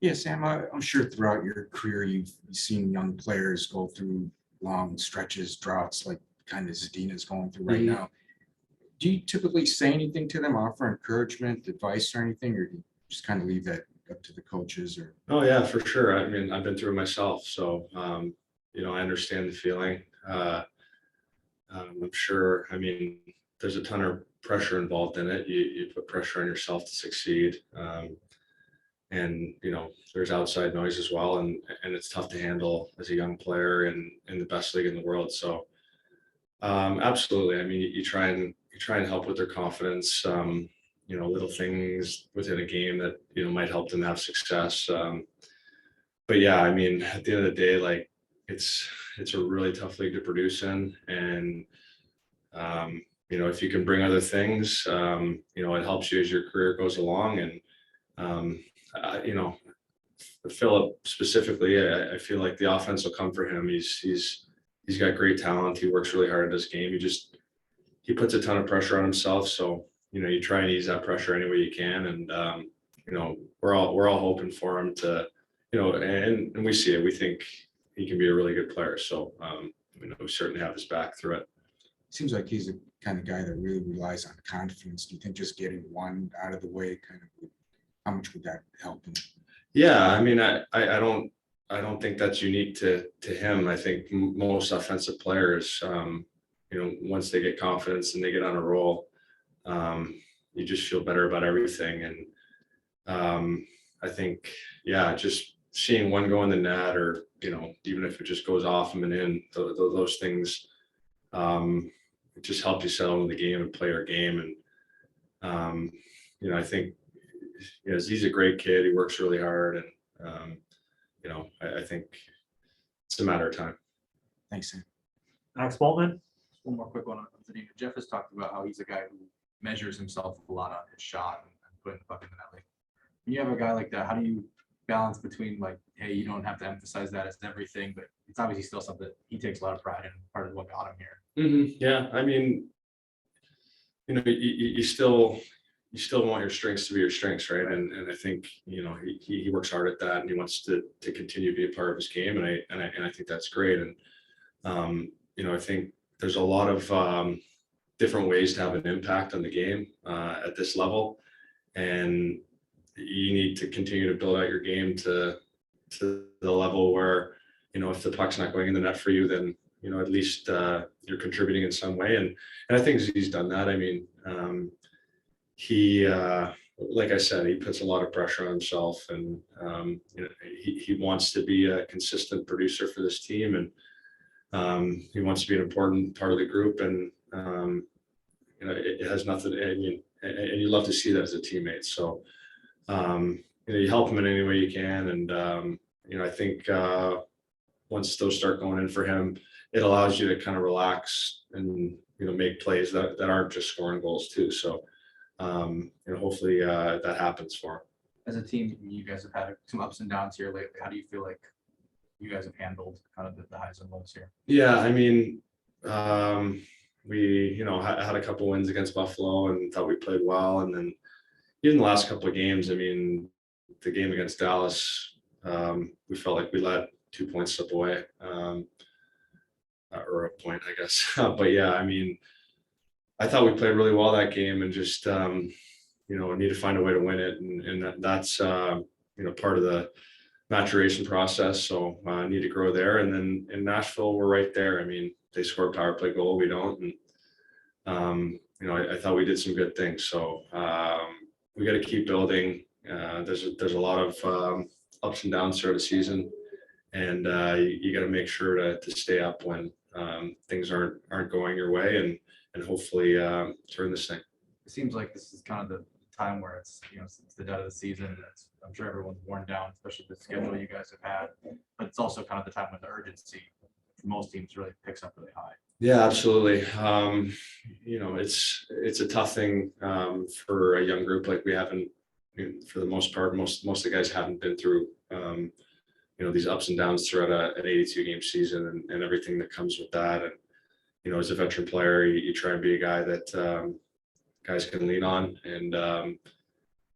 Yeah, Sam, I'm sure throughout your career, you've seen young players go through long stretches, droughts, like kind of Zadina's going through right Mhm. now. Do you typically say anything to them, offer encouragement, advice, or anything, or do you just kind of leave that up to the coaches? Or Oh yeah, for sure. I mean, I've been through it myself, so I understand the feeling. I'm sure. I mean, there's a ton of pressure involved in it. You put pressure on yourself to succeed, and there's outside noise as well, and it's tough to handle as a young player in the best league in the world. So absolutely. I mean, you try and help with their confidence. Little things within a game that might help them have success. But yeah, I mean, at the end of the day, like it's it's a really tough league to produce in, and if you can bring other things, it helps you as your career goes along. And um, you know, for Philip specifically, I feel like the offense will come for him. He's got great talent. He works really hard at his game. He puts a ton of pressure on himself. So you try and ease that pressure any way you can. And we're all hoping for him to, and we see it. We think he can be a really good player. So we certainly have his back through it. seems like he's the kind of guy that really relies on confidence. Do you think just getting one out of the way kind of how much would that help him? Yeah, I mean, I don't think that's unique to him. I think most offensive players, once they get confidence and they get on a roll, you just feel better about everything. And I think, yeah, just seeing one go in the net, or even if it just goes off him and in, those things, it just helps you settle in the game and play your game. And I think he's a great kid. He works really hard, and I think it's a matter of time. Thanks, Sam. Alex Boltman. One more quick one on Zadina. Jeff has talked about how he's a guy who measures himself a lot on his shot and putting the puck in the net. Like, when you have a guy like that, how do you balance between, like, hey, you don't have to emphasize that as everything, but it's obviously still something that he takes a lot of pride in, part of what got him here. Yeah, I mean, you still want your strengths to be your strengths, right? And I think he works hard at that, and he wants to continue to be a part of his game, and I think that's great. And I think there's a lot of different ways to have an impact on the game at this level, and you need to continue to build out your game to the level where if the puck's not going in the net for you, then at least you're contributing in some way. And I think he's done that. I mean, he like I said, he puts a lot of pressure on himself, and he wants to be a consistent producer for this team, and he wants to be an important part of the group. And it has nothing. I mean, and you love to see that as a teammate. So you help him in any way you can, and I think once those start going in for him, it allows you to kind of relax and make plays that aren't just scoring goals too. So hopefully that happens for him. As a team, you guys have had some ups and downs here lately. How do you feel like you guys have handled kind of the highs and lows here? Yeah, I mean, we had a couple wins against Buffalo and thought we played well, and then even the last couple of games, I mean, the game against Dallas, we felt like we let 2 points slip away, or a point, I guess. But yeah, I mean, I thought we played really well that game, and just need to find a way to win it, and that's part of the maturation process. So I need to grow there. And then in Nashville, we're right there. I mean, they score a power play goal, we don't, and I thought we did some good things. So we got to keep building. There's a lot of ups and downs throughout the season, and you got to make sure to stay up when things aren't going your way, and hopefully turn this thing. It seems like this is kind of the time where it's the dead of the season. I'm sure everyone's worn down, especially the schedule you guys have had. But it's also kind of the time when the urgency for most teams really picks up really high. Yeah, absolutely. It's a tough thing for a young group. Like, we haven't, for the most part, most of the guys haven't been through these ups and downs throughout an 82 game season, and everything that comes with that. And as a veteran player, you try and be a guy that guys can lean on. And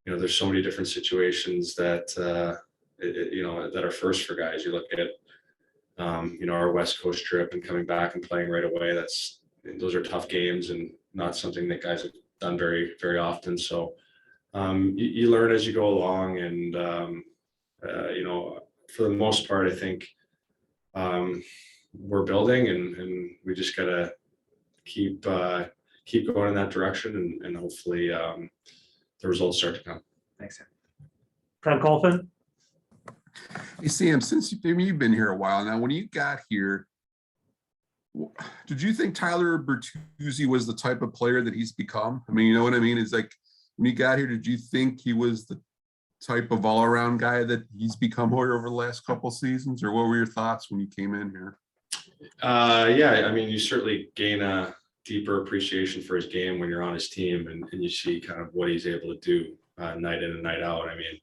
there's so many different situations that that are first for guys. You look at, our West Coast trip and coming back and playing right away. Those are tough games and not something that guys have done very, very often. So you learn as you go along, and for the most part, I think we're building, and we just gotta keep going in that direction, and hopefully the results start to come. Thanks, Sam. Ken Colton? Hey, Sam, since you've been here a while now, when you got here, did you think Tyler Bertuzzi was the type of player that he's become? I mean, you know what I mean? It's like, when you got here, did you think he was the type of all-around guy that he's become over the last couple seasons, or what were your thoughts when you came in here? Yeah, I mean, you certainly gain a deeper appreciation for his game when you're on his team, and you see kind of what he's able to do night in and night out. I mean,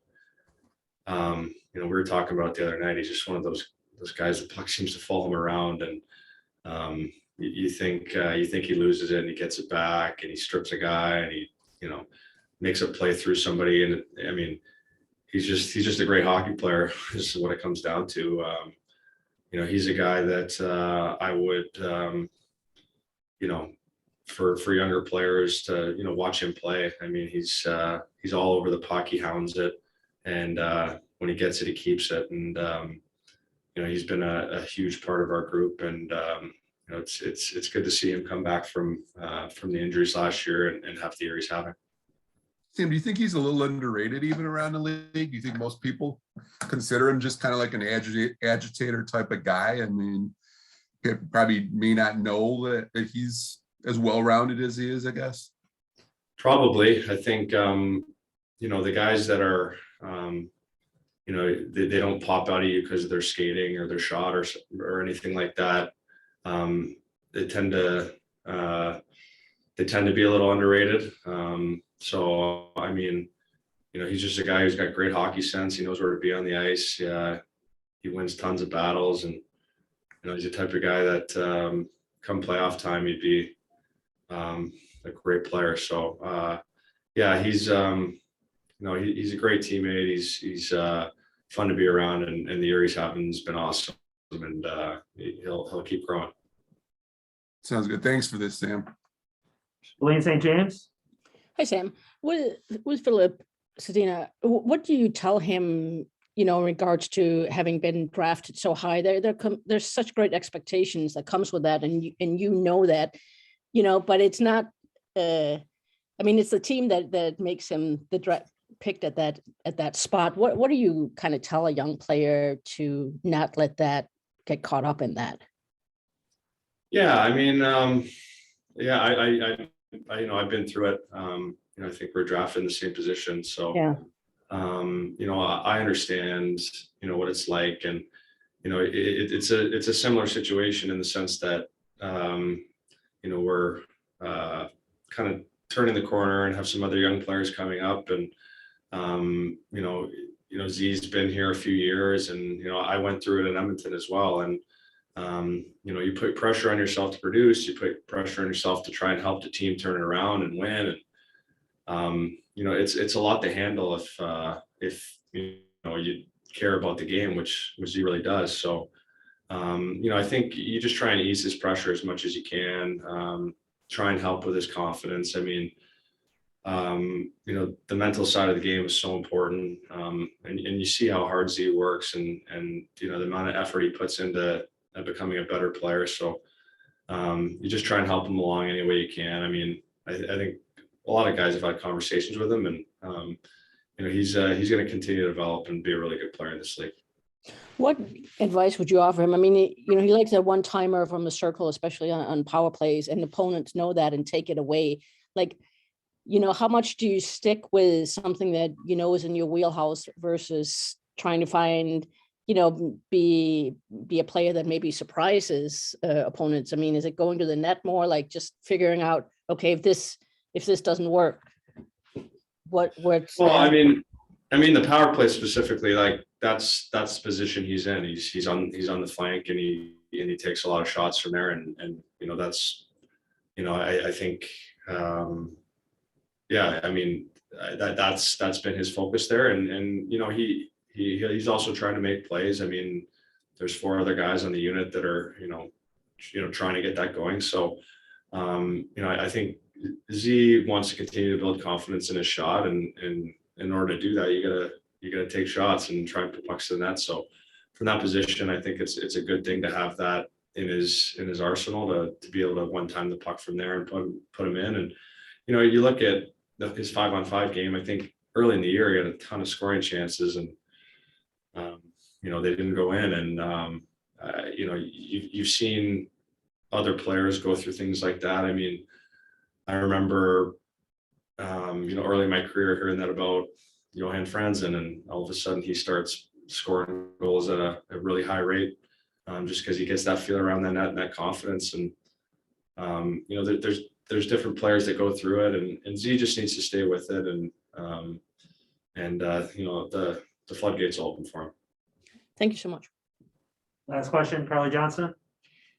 we were talking about the other night, he's just one of those guys, the puck seems to follow him around, and you think he loses it and he gets it back, and he strips a guy, and he makes a play through somebody. And I mean, he's just a great hockey player. This is what it comes down to. He's a guy that I would, for younger players to, watch him play. I mean, he's all over the puck. He hounds it, and when he gets it, he keeps it. And he's been a huge part of our group. And it's good to see him come back from the injuries last year and have the year he's having. Sam, do you think he's a little underrated even around the league? Do you think most people consider him just kind of like an agitator type of guy? I mean, he probably may not know that he's as well-rounded as he is, I guess. Probably. I think, the guys that are, they don't pop out at you because of their skating or their shot or anything like that. They tend to be a little underrated. So, I mean, he's just a guy who's got great hockey sense. He knows where to be on the ice. He wins tons of battles, and, he's the type of guy that come playoff time, he'd be a great player. So, yeah, he's a great teammate. He's fun to be around, and the year he's having has been awesome, and he'll keep growing. Sounds good. Thanks for this, Sam. Blaine St. James? Hi, Sam. With Philip Sedina, what do you tell him, in regards to having been drafted so high? There's such great expectations that comes with that, and you know that, but it's not. I mean, it's the team that makes him picked at that spot. What do you kind of tell a young player to not let that get caught up in that? Yeah, I mean, I've been through it. I think we're drafted in the same position. So, Yeah. I understand, what it's like. And, it's a similar situation in the sense that, we're kind of turning the corner and have some other young players coming up. And, Z's been here a few years, and, I went through it in Edmonton as well. And, you put pressure on yourself to produce, you put pressure on yourself to try and help the team turn it around and win. And, it's a lot to handle if you care about the game, which he really does. So, I think you just try and ease his pressure as much as you can, try and help with his confidence. I mean, the mental side of the game is so important. And you see how hard Z works, and the amount of effort he puts into becoming a better player. So you just try and help him along any way you can. I mean, I think a lot of guys have had conversations with him, and he's going to continue to develop and be a really good player in this league. What advice would you offer him? I mean, he likes that one timer from the circle, especially on power plays, and opponents know that and take it away. Like, how much do you stick with something that is in your wheelhouse versus trying to find, be a player that maybe surprises opponents? I mean, is it going to the net more, like just figuring out, okay, if this doesn't work, what's well, I mean, the power play specifically, like that's the position he's in. He's on the flank, and he takes a lot of shots from there, and that's, I think, yeah, I mean, that's been his focus there, and he's also trying to make plays. I mean, there's 4 other guys on the unit that are, trying to get that going. So, I think Z wants to continue to build confidence in his shot, and in order to do that, you gotta take shots and try and put pucks to the net. So, from that position, I think it's a good thing to have that in his arsenal to be able to one time the puck from there and put him in. And you look at his 5-on-5 game. I think early in the year he had a ton of scoring chances, and they didn't go in. And you've seen other players go through things like that. I mean, I remember early in my career hearing that about Johan Franzen, and all of a sudden he starts scoring goals at a really high rate, just because he gets that feel around the net and that confidence. And there's different players that go through it, and Z just needs to stay with it, and the floodgates will open for him. Thank you so much. Last question, Carly Johnson.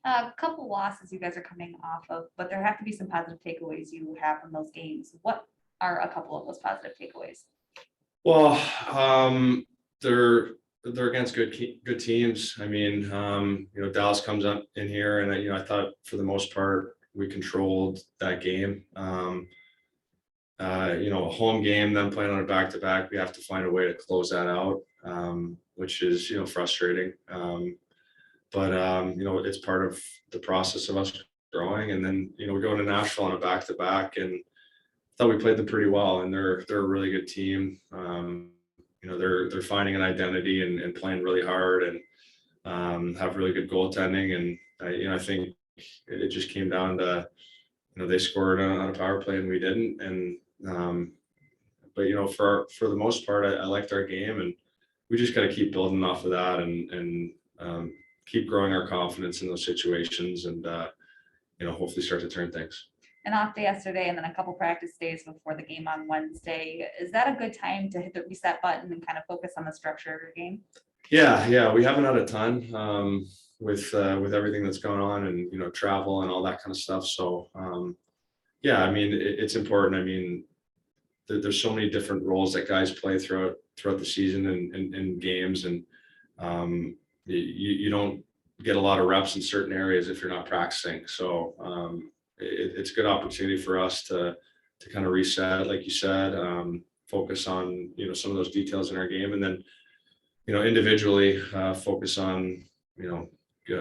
A couple losses you guys are coming off of, but there have to be some positive takeaways you have from those games. What are a couple of those positive takeaways? Well, they're against good teams. I mean, Dallas comes up in here, and I thought for the most part we controlled that game. A home game, then playing on a back-to-back, we have to find a way to close that out, which is frustrating. But it's part of the process of us growing. And then we go to Nashville on a back-to-back, and I thought we played them pretty well, and they're a really good team. They're finding an identity and playing really hard, and have really good goaltending. And I think it just came down to they scored on a power play and we didn't. And but for the most part, I liked our game, and we just got to keep building off of that, and keep growing our confidence in those situations, and hopefully start to turn things. An off day yesterday and then a couple practice days before the game on Wednesday. Is that a good time to hit the reset button and kind of focus on the structure of your game? Yeah, we haven't had a ton with everything that's going on, and travel and all that kind of stuff. So I mean, it's important. I mean, there's so many different roles that guys play throughout the season and games, and you don't get a lot of reps in certain areas if you're not practicing. So it's a good opportunity for us to kind of reset, like you said, focus on some of those details in our game, and then individually focus on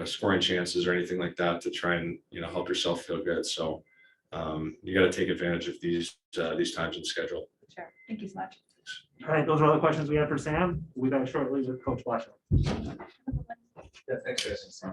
scoring chances or anything like that to try and help yourself feel good. So you got to take advantage of these times in schedule. Sure. Thank you so much. All right, those are all the questions we have for Sam. We'll be back shortly with Coach Blashill. Yeah, thanks, guys.